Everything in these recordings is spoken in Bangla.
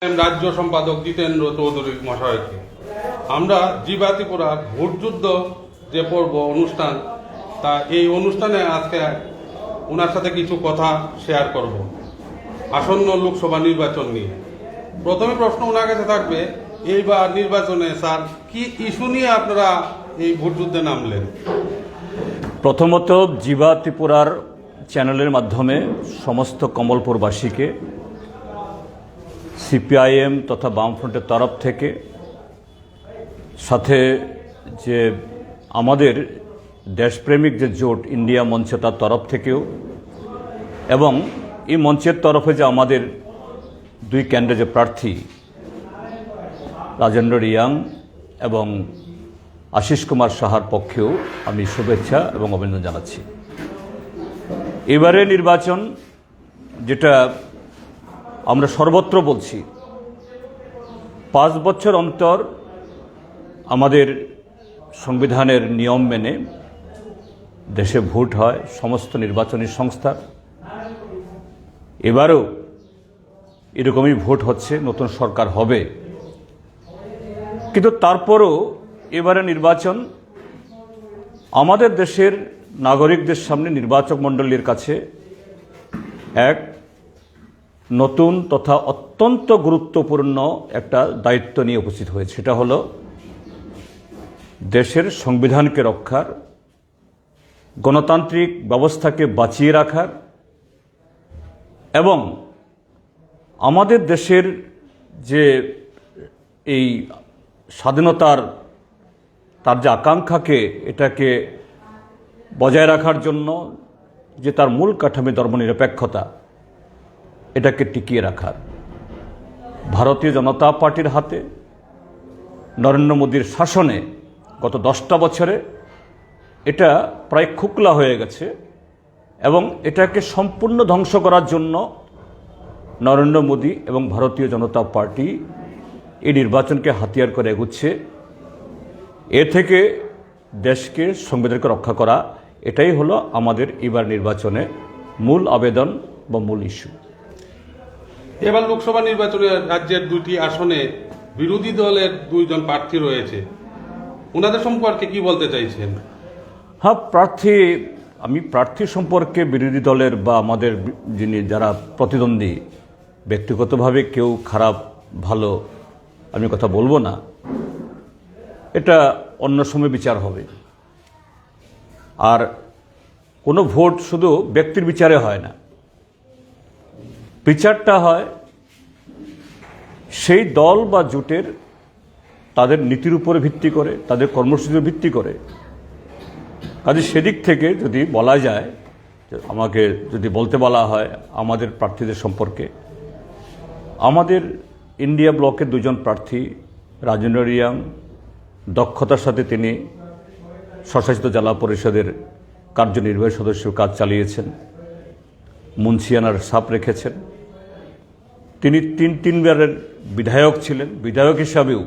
রাজ্য সম্পাদক জিতেন্দ্র চৌধুরী মশাইকে আমরা জিবা ত্রিপুরার ভোটযুদ্ধ যে পর্ব অনুষ্ঠান তা এই অনুষ্ঠানে আজকে ওনার সাথে কিছু কথা শেয়ার করব আসন্ন লোকসভা নির্বাচন নিয়ে। প্রথমে প্রশ্ন ওনার কাছে থাকবে, এইবার নির্বাচনে স্যার কি ইস্যু নিয়ে আপনারা এই ভোটযুদ্ধে নামলেন? প্রথমত জিবা ত্রিপুরার চ্যানেলের মাধ্যমে সমস্ত কমলপুরবাসীকে সিপিআইএম তথা বামফ্রন্টের তরফ থেকে, সাথে যে আমাদের দেশপ্রেমিক যে জোট ইন্ডিয়া মঞ্চ তার তরফ থেকেও, এবং এই মঞ্চের তরফে যে আমাদের দুই কেন্দ্রে যে প্রার্থী রাজেন্দ্র রিয়াং এবং আশিস কুমার সাহার পক্ষেও আমি শুভেচ্ছা এবং অভিনন্দন জানাচ্ছি। এবারে নির্বাচন যেটা আমরা সর্বত্র বলছি, 5 বছর অন্তর আমাদের সংবিধানের নিয়ম মেনে দেশে ভোট হয় সমস্ত নির্বাচনী সংস্থার। এবারও এরকমই ভোট হচ্ছে, নতুন সরকার হবে, কিন্তু তারপরও এবারে নির্বাচন আমাদের দেশের নাগরিকদের সামনে নির্বাচক মণ্ডলীর কাছে এক নতুন তথা অত্যন্ত গুরুত্বপূর্ণ একটা দায়িত্ব নিয়ে উপস্থিত হয়েছে। সেটা হলো দেশের সংবিধানকে রক্ষার, গণতান্ত্রিক ব্যবস্থাকে বাঁচিয়ে রাখার এবং আমাদের দেশের যে এই স্বাধীনতার তার যে আকাঙ্ক্ষাকে এটাকে বজায় রাখার জন্য যে তার মূল কাঠামো ধর্মনিরপেক্ষতা, এটাকে টিকিয়ে রাখার। ভারতীয় জনতা পার্টির হাতে নরেন্দ্র মোদীর শাসনে গত 10টা বছরে এটা প্রায় খোকলা হয়ে গেছে এবং এটাকে সম্পূর্ণ ধ্বংস করার জন্য নরেন্দ্র মোদী এবং ভারতীয় জনতা পার্টি এই নির্বাচনকে হাতিয়ার করে এগুচ্ছে। এ থেকে দেশকে, সংবিধানকে রক্ষা করা, এটাই হলো আমাদের এবার নির্বাচনে মূল আবেদন বা মূল ইস্যু। এবার লোকসভা নির্বাচনে রাজ্যের 2টি আসনে বিরোধী দলের 2জন প্রার্থী রয়েছে, ওনাদের সম্পর্কে কি বলতে চাইছেন? হ্যাঁ, আমি প্রার্থী সম্পর্কে বিরোধী দলের বা আমাদের যারা প্রতিদ্বন্দ্বী, ব্যক্তিগতভাবে কেউ খারাপ ভালো আমি কথা বলবো না, এটা অন্য সময় বিচার হবে। আর কোনো ভোট শুধু ব্যক্তির বিচারে হয় না, বিচারটা হয় সেই দল বা জোটের তাদের নীতির উপরে ভিত্তি করে, তাদের কর্মসূচির ভিত্তি করে। কাজে সেদিক থেকে যদি বলা যায়, আমাকে যদি বলতে বলা হয় আমাদের প্রার্থীদের সম্পর্কে, আমাদের ইন্ডিয়া ব্লকের 2জন প্রার্থী রাজেন্দ্র রিয়াং দক্ষতার সাথে তিনি স্বশাসিত জেলা পরিষদের কার্যনির্বাহী সদস্যের কাজ চালিয়েছেন, মুন্সিয়ানার ছাপ রেখেছেন। তিনি 3বারের বিধায়ক ছিলেন, বিধায়ক হিসাবেও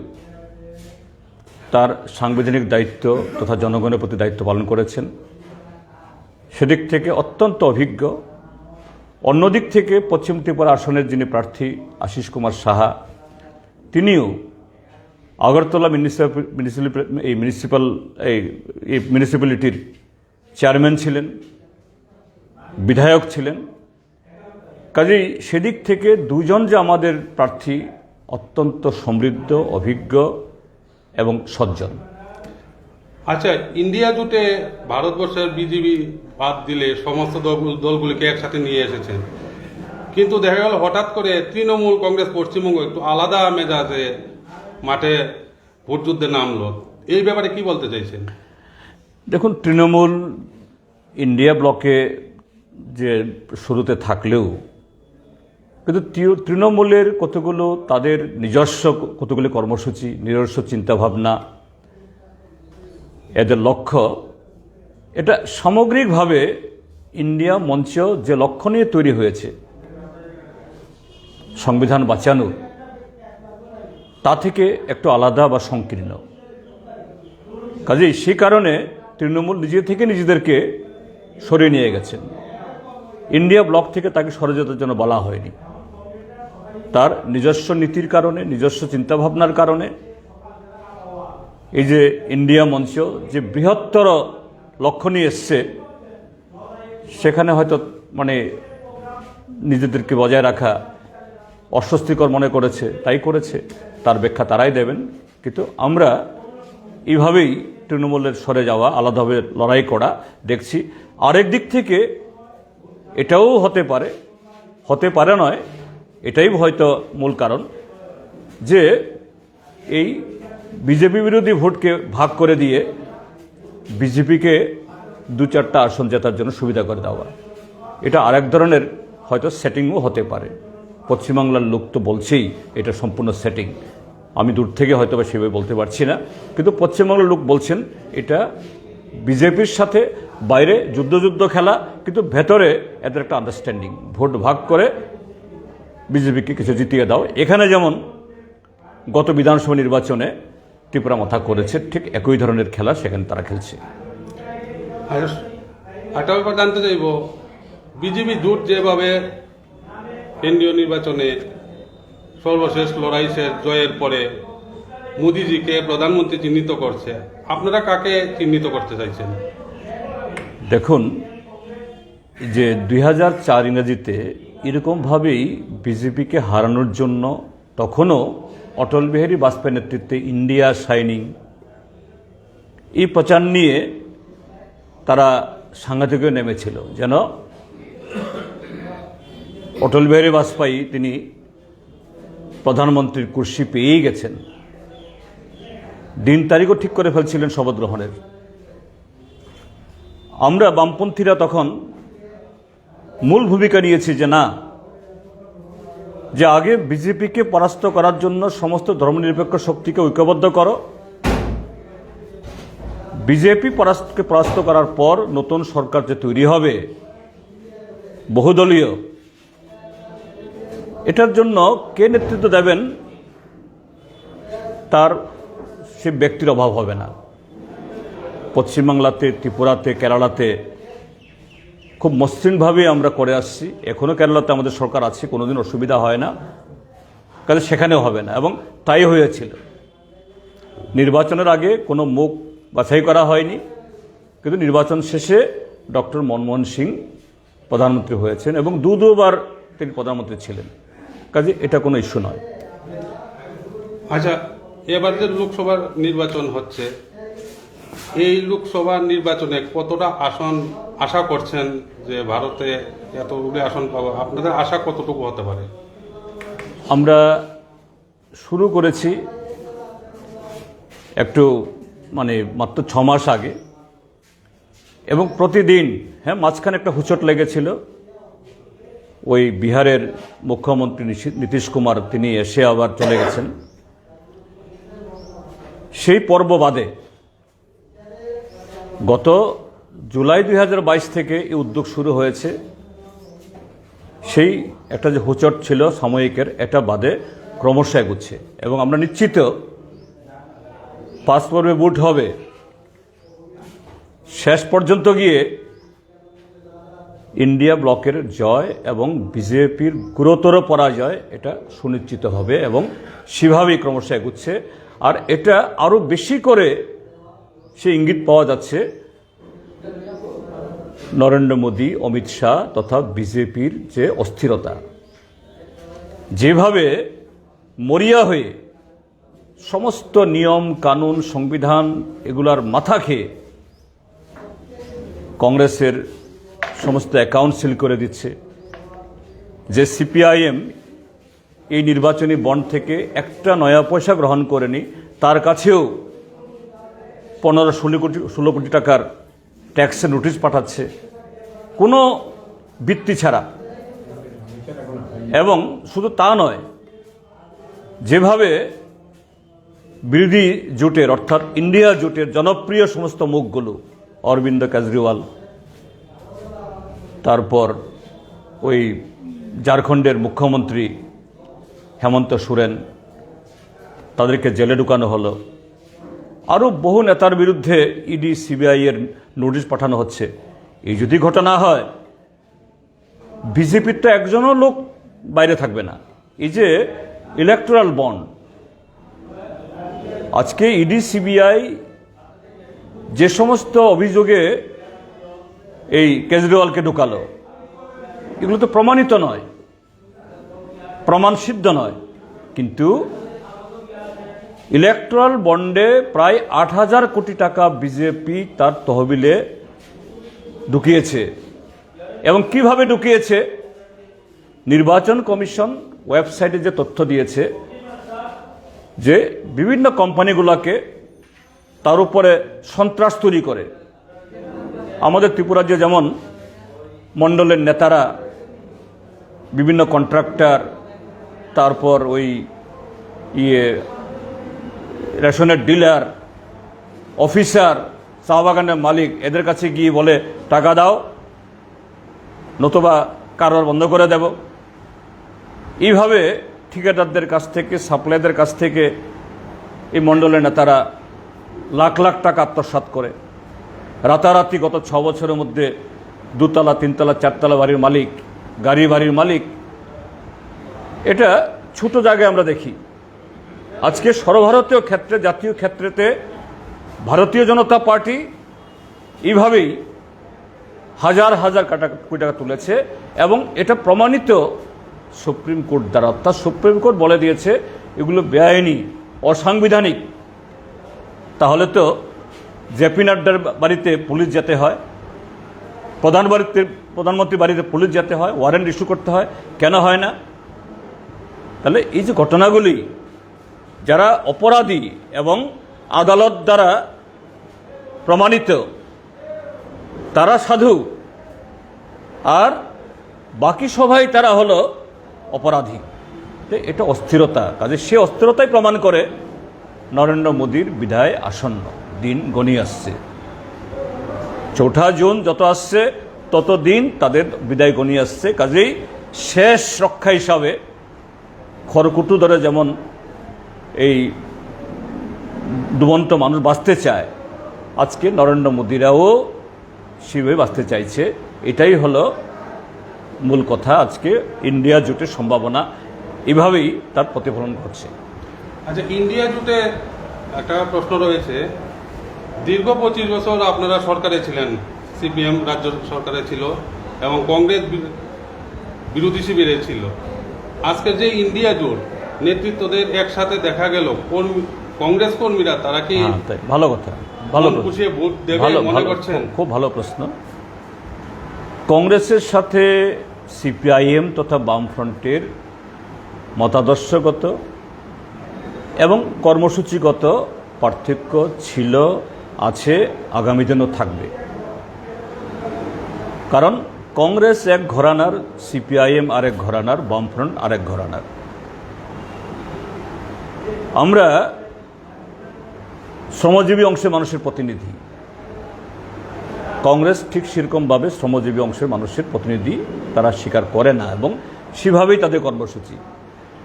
তার সাংবিধানিক দায়িত্ব তথা জনগণের প্রতি দায়িত্ব পালন করেছেন। সেদিক থেকে অত্যন্ত অভিজ্ঞ। অন্যদিক থেকে পশ্চিম ত্রিপুরা আসনের যিনি প্রার্থী আশিস কুমার সাহা, তিনিও আগরতলা মিউনিসিপ্যালিটির চেয়ারম্যান ছিলেন, বিধায়ক ছিলেন। কাজেই সেদিক থেকে 2জন যে আমাদের প্রার্থী অত্যন্ত সমৃদ্ধ, অভিজ্ঞ এবং সজ্জন। আচ্ছা, ইন্ডিয়া জোটে ভারতবর্ষের বিজেপি বাদ দিলে সমস্ত দলগুলিকে একসাথে নিয়ে এসেছেন, কিন্তু দেখা গেল হঠাৎ করে তৃণমূল কংগ্রেস পশ্চিমবঙ্গ একটু আলাদা মেজাজে মাঠে ভোটযুদ্ধে নামলো, এই ব্যাপারে কি বলতে চাইছেন? দেখুন, তৃণমূল ইন্ডিয়া ব্লকে যে শুরুতে থাকলেও কিন্তু তৃণমূলের কতগুলো তাদের নিজস্ব কতগুলো কর্মসূচি, নিজস্ব চিন্তাভাবনা, এদের লক্ষ্য, এটা সামগ্রিকভাবে ইন্ডিয়া মঞ্চ যে লক্ষ্য নিয়ে তৈরি হয়েছে সংবিধান বাঁচানোর, তা থেকে একটু আলাদা বা সংকীর্ণ। কাজেই সেই কারণে তৃণমূল নিজে থেকে নিজেদেরকে সরিয়ে নিয়ে গেছেন। ইন্ডিয়া ব্লক থেকে তাকে সরে যেতে জন্য বলা হয়নি। তার নিজস্ব নীতির কারণে, নিজস্ব চিন্তাভাবনার কারণে এই যে ইন্ডিয়া মঞ্চ যে বৃহত্তর লক্ষ্য নিয়ে এসছে, সেখানে হয়তো মানে নিজেদেরকে বজায় রাখা অস্বস্তিকর মনে করেছে, তাই করেছে, তার ব্যাখ্যা তারাই দেবেন। কিন্তু আমরা এইভাবেই তৃণমূলের সরে যাওয়া, আলাদাভাবে লড়াই করা দেখছি। আরেক দিক থেকে এটাও হতে পারে নয়, এটাই হয়তো মূল কারণ যে এই বিজেপি বিরোধী ভোটকে ভাগ করে দিয়ে বিজেপিকে 2-4টা আসন জেতার জন্য সুবিধা করে দেওয়া, এটা আরেক ধরনের হয়তো সেটিংও হতে পারে। পশ্চিমবাংলার লোক তো বলছেই এটা সম্পূর্ণ সেটিং, আমি দূর থেকে হয়তো বা সেভাবে বলতে পারছি না, কিন্তু পশ্চিমবাংলার লোক বলছেন এটা বিজেপির সাথে বাইরে যুদ্ধ খেলা, কিন্তু ভেতরে এদের একটা আন্ডারস্ট্যান্ডিং, ভোট ভাগ করে বিজেপিকে কিছু জিতিয়ে দাও। এখানে যেমন গত বিধানসভা নির্বাচনে ত্রিপুরা মাথা করেছে, ঠিক একই ধরনের খেলা সেখানে তারা খেলছে। আর একটা ব্যাপার জানতে চাইব, বিজেপি জোট যেভাবে কেন্দ্রীয় নির্বাচনে সর্বশেষ লড়াই শেষ জয়ের পরে মোদিজিকে প্রধানমন্ত্রী চিহ্নিত করছে, আপনারা কাকে চিহ্নিত করতে চাইছেন? দেখুন, যে 2004 ইংরেজিতে এরকমভাবেই বিজেপিকে হারানোর জন্য তখনও অটল বিহারী বাজপেয়ীর নেতৃত্বে ইন্ডিয়া শাইনিং এই প্রচার নিয়ে তারা সাংঘাতিক নেমেছিল, যেন অটল বিহারী বাজপেয়ী তিনি প্রধানমন্ত্রীর কুর্সি পেয়েই গেছেন। দিন তারিখও ঠিক করে ফেলছিলেন শপথ গ্রহণের। আমরা বামপন্থীরা তখন মূল ভূমিকা নিয়েছি যে না, যে আগে বিজেপিকে পরাস্ত করার জন্য সমস্ত ধর্মনিরপেক্ষ শক্তিকে ঐক্যবদ্ধ করো, বিজেপি পরাস্ত করার পর নতুন সরকার যে তৈরি হবে বহুদলীয়, এটার জন্য কে নেতৃত্ব দেবেন তার সে ব্যক্তির অভাব হবে না। পশ্চিমবাংলাতে, ত্রিপুরাতে, কেরালাতে খুব মসৃণভাবে আমরা করে আসছি, এখনও কেরালাতে আমাদের সরকার আছে, কোনোদিন অসুবিধা হয় না, কাজে সেখানেও হবে না, এবং তাই হয়েছিল। নির্বাচনের আগে কোনো মুখ বাছাই করা হয়নি, কিন্তু নির্বাচন শেষে ডক্টর মনমোহন সিং প্রধানমন্ত্রী হয়েছেন এবং দুবার তিনি প্রধানমন্ত্রী ছিলেন, কাজে এটা কোনো ইস্যু নয়। আচ্ছা, এবার যে লোকসভার নির্বাচন হচ্ছে, এই লোকসভা নির্বাচনে কতটা আসন আশা করছেন যে ভারতে এতগুলি আসন পাবো? আপনাদের আশা কতটুকু হতে পারে? আমরা শুরু করেছি একটু মাত্র 6 মাস আগে, এবং প্রতিদিন, হ্যাঁ, মাঝখানে একটা হুচট লেগেছিল, ওই বিহারের মুখ্যমন্ত্রী নীতিশ কুমার তিনি এসে আবার চলে গেছেন। সেই পর্ব বাদে গত জুলাই 2022 থেকে এই উদ্যোগ শুরু হয়েছে। সেই একটা যে হোঁচট ছিল সাময়িকের, এটা বাদে ক্রমশ এগুচ্ছে, এবং আমরা নিশ্চিত 5 পর্বে ভোট হবে, শেষ পর্যন্ত গিয়ে ইন্ডিয়া ব্লকের জয় এবং বিজেপির গুরুতর পরাজয় এটা সুনিশ্চিত হবে, এবং সেভাবেই ক্রমশ এগুচ্ছে। আর এটা আরও বেশি করে সে ইঙ্গিত পাওয়া যাচ্ছে নরেন্দ্র মোদী, অমিত শাহ তথা বিজেপির যে অস্থিরতা, যেভাবে মরিয়া হয়ে সমস্ত নিয়ম কানুন সংবিধান এগুলার মাথা খেয়ে কংগ্রেসের সমস্ত অ্যাকাউন্ট সিল করে দিচ্ছে, যে সিপিআইএম এই নির্বাচনী বন্ড থেকে একটা নয়া পয়সা গ্রহণ করেনি, তার কাছেও 15-16 কোটি টাকার ট্যাক্সের নোটিশ পাঠাচ্ছে কোনো বৃত্তি ছাড়া। এবং শুধু তা নয়, যেভাবে বিরোধী জোটের অর্থাৎ ইন্ডিয়া জোটের জনপ্রিয় সমস্ত মুখগুলো, অরবিন্দ কেজরিওয়াল, তারপর ওই ঝাড়খণ্ডের মুখ্যমন্ত্রী হেমন্ত সোরেন, তাদেরকে জেলে ঢুকানো হলো, আরও বহু নেতার বিরুদ্ধে ইডি সিবিআই এর নোটিশ পাঠানো হচ্ছে। এই যদি ঘটনা হয়, বিজেপির তো একজনও লোক বাইরে থাকবে না, এই যে ইলেকটোরাল বন্ড, আজকে ইডি সিবিআই যে সমস্ত অভিযোগে এই কেজরিওয়ালকে ঢুকালো, এগুলো তো প্রমাণিত নয়, প্রমাণসিদ্ধ নয়, কিন্তু ইলেকটোরাল বন্ডে প্রায় 8,000 কোটি টাকা বিজেপি তার তহবিলে ঢুকিয়েছে। এবং কিভাবে ঢুকিয়েছে, নির্বাচন কমিশন ওয়েবসাইটে যে তথ্য দিয়েছে যে বিভিন্ন কোম্পানিগুলোকে তার উপরে সন্ত্রাস তৈরি করে। আমাদের ত্রিপুরাজ্যে যেমন মণ্ডলের নেতারা, বিভিন্ন কন্ট্রাক্টর, তারপর ওই রেশনের ডিলার, অফিসার, চা বাগানের মালিক, এদের কাছে গিয়ে বলে টাকা দাও নতুবা কারবার বন্ধ করে দেব। এইভাবে ঠিকাদারদের কাছ থেকে, সাপ্লাইদের কাছ থেকে এই মণ্ডলের নেতারা লাখ লাখ টাকা আত্মসাৎ করে। রাতারাতি গত 6 বছরের মধ্যে 2তলা, 3তলা, 4তলা বাড়ির মালিক, গাড়ি বাড়ির মালিক। এটা ছোট জায়গায় আমরা দেখি। আজকে সর্বভারতীয় ক্ষেত্রে, জাতীয় ক্ষেত্রেতে ভারতীয় জনতা পার্টি এইভাবেই হাজার হাজার কোটি টাকা তুলেছে এবং এটা প্রমাণিত সুপ্রিম কোর্ট দ্বারা। অর্থাৎ সুপ্রিম কোর্ট বলে দিয়েছে এগুলো বেআইনি, অসাংবিধানিক। তাহলে তো জেপি নাড্ডার বাড়িতে পুলিশ যেতে হয়, প্রধানমন্ত্রীর বাড়িতে পুলিশ যেতে হয়, ওয়ারেন্ট ইস্যু করতে হয়, কেন হয় না? তাহলে এই যে ঘটনাগুলি, যারা অপরাধী এবং আদালত দ্বারা প্রমাণিত তারা সাধু, আর বাকি সবাই তারা হলো অপরাধী। এটা অস্থিরতা। কাজে সে অস্থিরতাই প্রমাণ করে নরেন্দ্র মোদীর বিদায় আসন্ন, দিন গণিয়ে আসছে। 4 জুন যত আসছে তত দিন তাদের বিদায় গণিয়ে আসছে। কাজেই শেষ রক্ষা হিসাবে খড়কুটো ধরে যেমন এই ডুবন্ত মানুষ বাঁচতে চায়, আজকে নরেন্দ্র মোদীরাও সেভাবে বাঁচতে চাইছে। এটাই হলো মূল কথা। আজকে ইন্ডিয়া জোটের সম্ভাবনা এভাবেই তার প্রতিফলন ঘটছে। আচ্ছা, ইন্ডিয়া জোটে একটা প্রশ্ন রয়েছে। দীর্ঘ 25 বছর আপনারা সরকারে ছিলেন, সিপিএম রাজ্য সরকারে ছিল এবং কংগ্রেস বিরোধী শিবিরে ছিল। আজকের যে ইন্ডিয়া জোট নেতৃত্বদের একসাথে দেখা গেল, কংগ্রেস কর্মীরা তারা কি ভালো কথা, ভালো খুশিয়ে ভোট দেবে মনে করছেন? খুব ভালো প্রশ্ন। কংগ্রেসের সাথে সিপিআইএম তথা বামফ্রন্টের মতাদর্শগত এবং কর্মসূচিগত পার্থক্য ছিল, আছে, আগামী দিনও থাকবে। কারণ কংগ্রেস এক ঘরানার, সিপিআইএম আরেক ঘরানার, বামফ্রন্ট আরেক ঘরানার। আমরা শ্রমজীবী অংশের মানুষের প্রতিনিধি, কংগ্রেস ঠিক সেরকমভাবে শ্রমজীবী অংশের মানুষের প্রতিনিধি তারা স্বীকার করে না এবং সেভাবেই তাদের কর্মসূচি।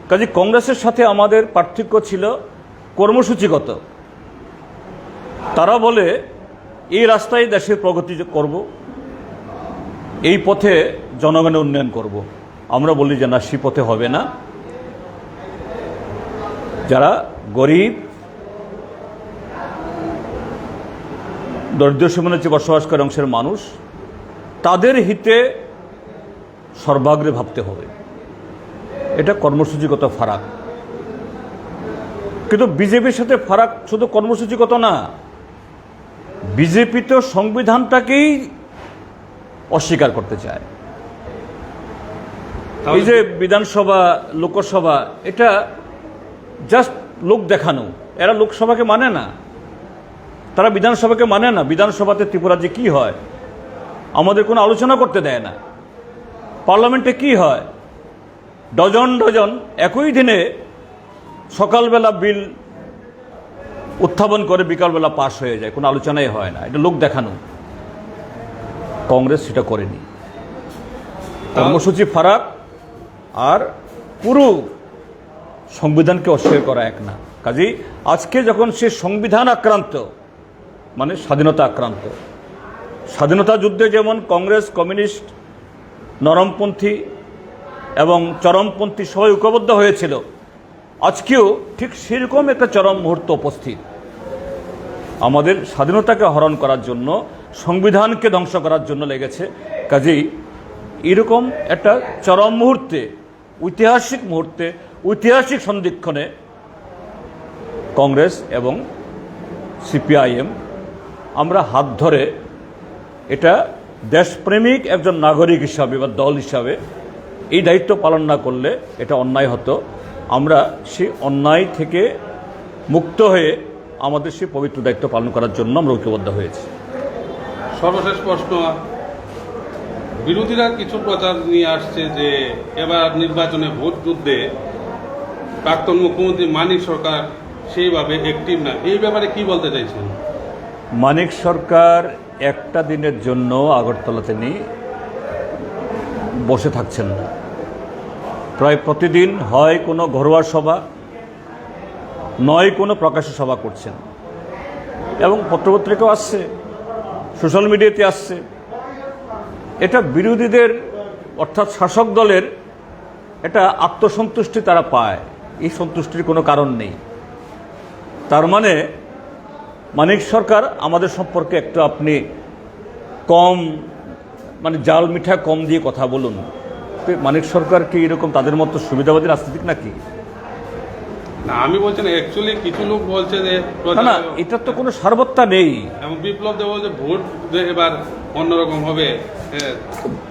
কাজে কংগ্রেসের সাথে আমাদের পার্থক্য ছিল কর্মসূচিগত। তারা বলে এই রাস্তায় দেশের প্রগতি করব, এই পথে জনগণের উন্নয়ন করব। আমরা বলি যে না, সে পথে হবে না। যারা গরিব, দরিদ্র সীমার নিচে বসবাস করে অংশের মানুষ, তাদের হিতে সর্বাগ্রে ভাবতে হবে। এটা কর্মসূচিগত ফারাক। কিন্তু বিজেপির সাথে ফারাক শুধু কর্মসূচিগত না, বিজেপি তো সংবিধানটাকেই অস্বীকার করতে চায়। এই যে বিধানসভা, লোকসভা, এটা জাস্ট লোক দেখানো। এরা লোকসভাকে মানে না, তারা বিধানসভাকে মানে না। বিধানসভাতে ত্রিপুরাতে কি হয় আমাদের কোনো আলোচনা করতে দেয় না। পার্লামেন্টে কি হয়, ডজন ডজন একই দিনে সকালবেলা বিল উত্থাপন করে বিকালবেলা পাশ হয়ে যায়, কোনো আলোচনাই হয় না। এটা লোক দেখানো। কংগ্রেস সেটা করেনি। কর্মসূচি ফারাক আর পুরো সংবিধানকে অস্বীকার করা এক না। কাজেই আজকে যখন সে সংবিধান আক্রান্ত, মানে স্বাধীনতা আক্রান্ত, স্বাধীনতা যুদ্ধে যেমন কংগ্রেস, কমিউনিস্ট, নরমপন্থী এবং চরমপন্থী সবাই ঐক্যবদ্ধ হয়েছিল, আজকেও ঠিক সেরকম একটা চরম মুহূর্ত উপস্থিত। আমাদের স্বাধীনতাকে হরণ করার জন্য, সংবিধানকে ধ্বংস করার জন্য লেগেছে। কাজেই এরকম একটা চরম মুহূর্তে, ঐতিহাসিক সন্ধিক্ষণে কংগ্রেস এবং সিপিআইএম আমরা হাত ধরে এটা দেশপ্রেমিক একজন নাগরিক হিসাবে বা দল হিসাবে এই দায়িত্ব পালন না করলে এটা অন্যায় হতো। আমরা সেই অন্যায় থেকে মুক্ত হয়ে আমাদের সেই পবিত্র দায়িত্ব পালন করার জন্য আমরা ঐক্যবদ্ধ হয়েছি। সর্বশেষ প্রশ্ন, বিরোধীরা কিছু প্রচার নিয়ে আসছে যে এবার নির্বাচনে ভোট যুদ্ধে প্রাক্তন মুখ্যমন্ত্রী মানিক সরকার সেইভাবে অ্যাক্টিভ না, এই ব্যাপারে কি বলতে চাইছেন? মানিক সরকার একটা দিনের জন্য আগরতলাতে বসে থাকছেন না। প্রায় প্রতিদিন হয় কোনো ঘরোয়া সভা, নয় কোনো প্রকাশ্য সভা করছেন, এবং পত্রপত্রিকাও আসছে, সোশ্যাল মিডিয়াতে আসছে। এটা বিরোধীদের অর্থাৎ শাসক দলের এটা আত্মসন্তুষ্টি তারা পায়, এই সন্তুষ্টির কোনো কারণ নেই। তার মানে মানিক সরকার আমাদের সম্পর্কে একটু আপনি কম, মানে জাল মিঠা কম দিয়ে কথা বলুন। মানিক সরকার কি এরকম তাদের মতো সুবিধাবাদী রাজনীতিক নাকি? না, আমি বলছি না, অ্যাকচুয়ালি কিছু লোক বলছে যে না, এটার তো কোনো সারবত্তা নেই। এবং বিপ্লব দেব বলছে ভোট এবার অন্যরকম হবে।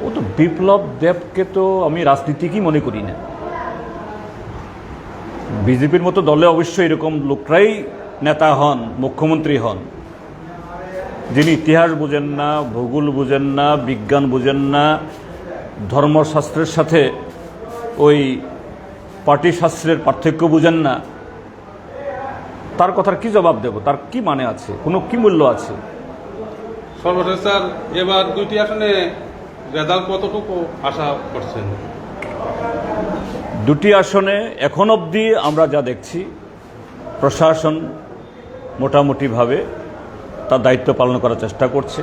ও তো বিপ্লব দেবকে তো আমি রাজনীতিকই মনে করি না। বিজেপির মতো দলে অবশ্যই এরকম লোকরাই নেতা হন, মুখ্যমন্ত্রী হন, যিনি ইতিহাস বুঝেন না, ভূগোল বুঝেন না, বিজ্ঞান বুঝেন না, ধর্মশাস্ত্রের সাথে ওই পার্টিশাস্ত্রের পার্থক্য বুঝেন না। তার কথার কি জবাব দেব? তার কি মানে আছে? কোনো কি মূল্য আছে? সর্বশেষ স্যার, এবার 2টি আসনে রেজাল্ট কতটুকু আশা করছেন? 2টি আসনে এখন অবধি আমরা যা দেখছি, প্রশাসন মোটামুটিভাবে তার দায়িত্ব পালন করার চেষ্টা করছে,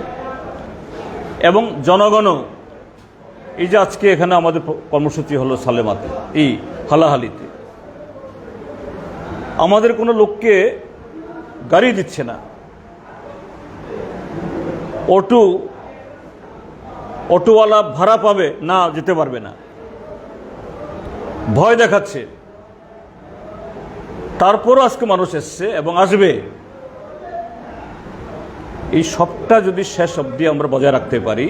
এবং জনগণও এই যে আজকে এখানে আমাদের কর্মসূচি হলো সালেমাতে, এই হালাহালিতে আমাদের কোনো লোককে গাড়ি দিচ্ছে না, অটোওয়ালা ভাড়া পাবে না, যেতে পারবে না, ভয় দেখাচ্ছে। তারপরও আজকে মানুষ এসছে এবং আসবে। এই সবটা যদি শেষ অবধি আমরা বজায় রাখতে পারি,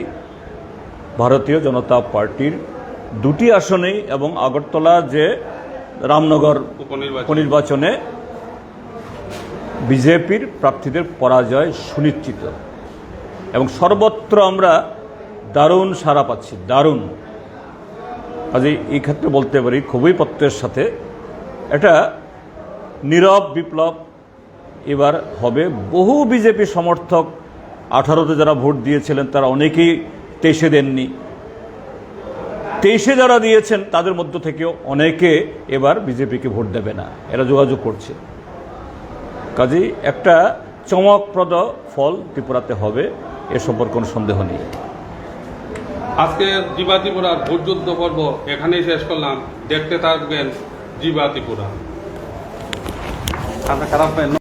ভারতীয় জনতা পার্টির 2টি আসনেই এবং আগরতলা যে রামনগর উপনির্বাচনে বিজেপির প্রার্থীদের পরাজয় সুনিশ্চিত, এবং সর্বত্র আমরা দারুণ সাড়া পাচ্ছি, দারুণ। কাজে এই ক্ষেত্রে বলতে পারি খুবই প্রত্যয়ের সাথে এটা নীরব বিপ্লব এবার হবে। বহু বিজেপি সমর্থক 18তে যারা ভোট দিয়েছিলেন তারা অনেকেই 23-এ দেননি। 23-এ যারা দিয়েছেন তাদের মধ্য থেকেও অনেকে এবার বিজেপিকে ভোট দেবে না, এরা যোগাযোগ করছে। কাজেই একটা চমকপ্রদ ফল ত্রিপুরাতে হবে, এ সম্পর্কে কোনো সন্দেহ নেই। আজকে জিবা ত্রিপুরার ভোট যুদ্ধ পর্ব এখানেই শেষ করলাম। দেখতে থাকবেন জিবা ত্রিপুরা।